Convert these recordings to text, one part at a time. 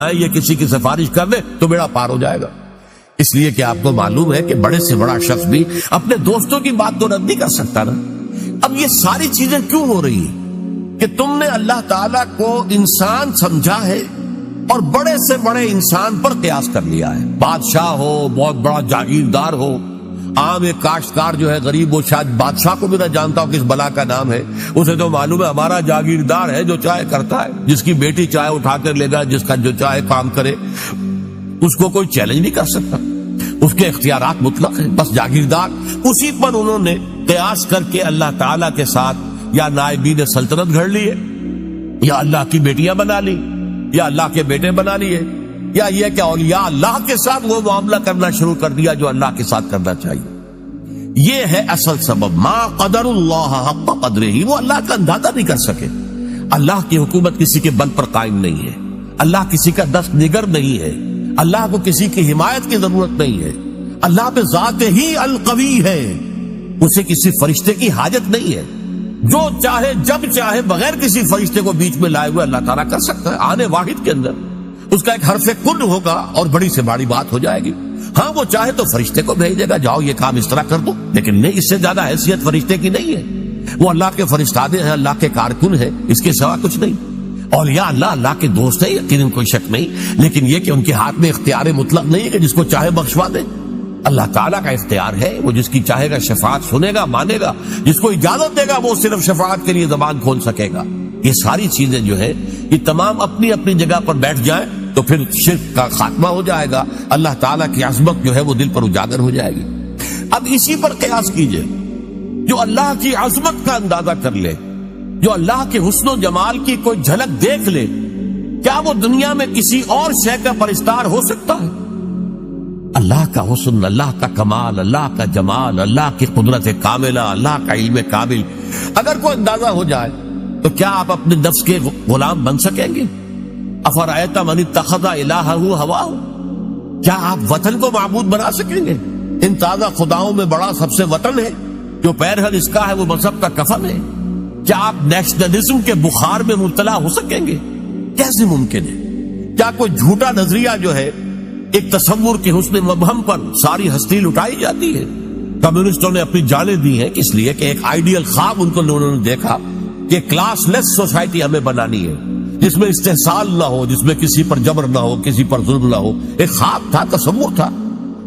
یہ کسی کی سفارش کر دے تو بیڑا پار ہو جائے گا. اس لیے کہ آپ کو معلوم ہے کہ بڑے سے بڑا شخص بھی اپنے دوستوں کی بات تو رد نہیں کر سکتا نا. اب یہ ساری چیزیں کیوں ہو رہی ہیں کہ تم نے اللہ تعالیٰ کو انسان سمجھا ہے اور بڑے سے بڑے انسان پر قیاس کر لیا ہے. بادشاہ ہو، بہت بڑا جاگیردار ہو، عام ایک کاشتکار جو ہے غریب، وہ شاید بادشاہ کو بھی نہ جانتا ہو کس بلا کا نام ہے. اسے تو معلوم ہے ہمارا جاگیردار ہے جو چاہے کرتا ہے، جس کی بیٹی چاہے اٹھا کر لے گا، جس کا جو چاہے کام کرے، اس کو کوئی چیلنج نہیں کر سکتا. اس کے اختیارات مطلق ہیں. بس جاگیردار، اسی پر انہوں نے قیاس کر کے اللہ تعالیٰ کے ساتھ یا نائبین سلطنت گھڑ لیے، یا اللہ کی بیٹیاں بنا لی، یا اللہ کے بیٹے بنا لیے، یا یہ کہ اولیاء اللہ کے ساتھ وہ معاملہ کرنا شروع کر دیا جو اللہ کے ساتھ کرنا چاہیے. یہ ہے اصل سبب. ما قدر اللہ حق قدرہ، وہ اللہ کا اندازہ نہیں کر سکے. اللہ کی حکومت کسی کے بل پر قائم نہیں ہے، اللہ کسی کا دست نگر نہیں ہے، اللہ کو کسی کی حمایت کی ضرورت نہیں ہے. اللہ پہ ذات ہی القوی ہے، اسے کسی فرشتے کی حاجت نہیں ہے. جو چاہے جب چاہے بغیر کسی فرشتے کو بیچ میں لائے ہوئے اللہ تعالیٰ کر سکتا ہے. آنے واحد کے اندر اس کا ایک حرف کن ہوگا اور بڑی سے بڑی بات ہو جائے گی. ہاں وہ چاہے تو فرشتے کو بھیج دے گا، جاؤ یہ کام اس طرح کر دو، لیکن نہیں، اس سے زیادہ حیثیت فرشتے کی نہیں ہے. وہ اللہ کے فرشتادے ہیں، اللہ کے کارکن ہیں، اس کے سوا کچھ نہیں. اولیاء اللہ اللہ کے دوست ہیں، یقیناً کوئی شک نہیں، لیکن یہ کہ ان کے ہاتھ میں اختیار مطلق نہیں ہے کہ جس کو چاہے بخشوا دے. اللہ تعالیٰ کا اختیار ہے، وہ جس کی چاہے گا شفاعت سنے گا، مانے گا، جس کو اجازت دے گا وہ صرف شفاعت کے لیے زبان کھول سکے گا. یہ ساری چیزیں جو ہے یہ تمام اپنی اپنی جگہ پر بیٹھ جائیں تو پھر شرک کا خاتمہ ہو جائے گا. اللہ تعالیٰ کی عظمت جو ہے وہ دل پر اجاگر ہو جائے گی. اب اسی پر قیاس کیجئے، جو اللہ کی عظمت کا اندازہ کر لے، جو اللہ کے حسن و جمال کی کوئی جھلک دیکھ لے، کیا وہ دنیا میں کسی اور شے کا پرستار ہو سکتا ہے؟ اللہ کا حسن، اللہ کا کمال، اللہ کا جمال، اللہ کی قدرت کاملہ، اللہ کا علم کامل اگر کوئی اندازہ ہو جائے تو کیا آپ اپنے نفس کے غلام بن سکیں گے؟ افرأیت من اتخذ الہہ ہواہ، کیا آپ وطن کو معبود بنا سکیں گے؟ ان تازہ خداؤں میں بڑا سب سے وطن ہے، جو پیرہن اس کا ہے وہ مذہب کا کفن ہے. کیا آپ نیشنلزم کے بخار میں مبتلا ہو سکیں گے؟ کیسے ممکن ہے؟ کیا کوئی جھوٹا نظریہ جو ہے ایک تصور کے حسن مبہم پر ساری ہستی لٹائی جاتی ہے؟ کمیونسٹوں نے اپنی جانیں دی ہیں اس لیے کہ ایک آئیڈیل خواب ان کو انہوں نے دیکھا کہ کلاس لیس سوسائٹی ہمیں بنانی ہے، جس میں استحصال نہ ہو، جس میں کسی پر جبر نہ ہو، کسی پر ظلم نہ ہو. ایک خواب تھا، تصور تھا.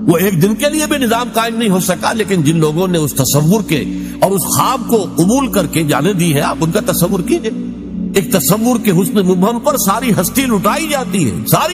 وہ ایک دن کے لیے بھی نظام قائم نہیں ہو سکا، لیکن جن لوگوں نے اس تصور کے اور اس خواب کو قبول کر کے جانیں دی ہے، آپ ان کا تصور کیجئے. ایک تصور کے حسن مبہم پر ساری ہستی لٹائی جاتی ہے، ساری